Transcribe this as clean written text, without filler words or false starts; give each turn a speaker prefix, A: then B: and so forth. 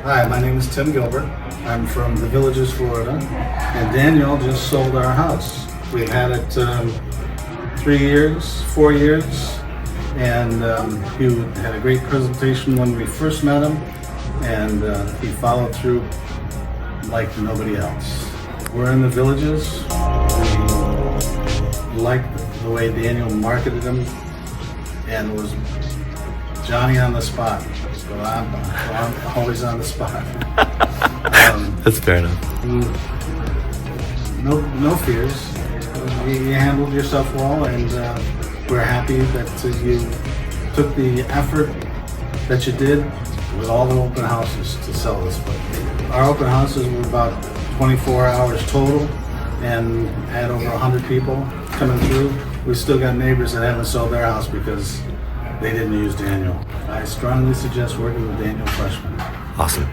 A: Hi, my name is Tim Gilbert. I'm from the Villages, Florida, and Daniel just sold our house. We've had it 4 years, and he had a great presentation when we first met him, and he followed through like nobody else. We're in the Villages. We like the way Daniel marketed him, and it was Johnny on the spot. So I'm always on the spot.
B: That's fair enough.
A: No fears. You handled yourself well, and we're happy that you took the effort that you did with all the open houses to sell this. But our open houses were about 24 hours total, and had over 100 people coming through. We still got neighbors that haven't sold their house because they didn't use Daniel. I strongly suggest working with Daniel Fleschman.
B: Awesome.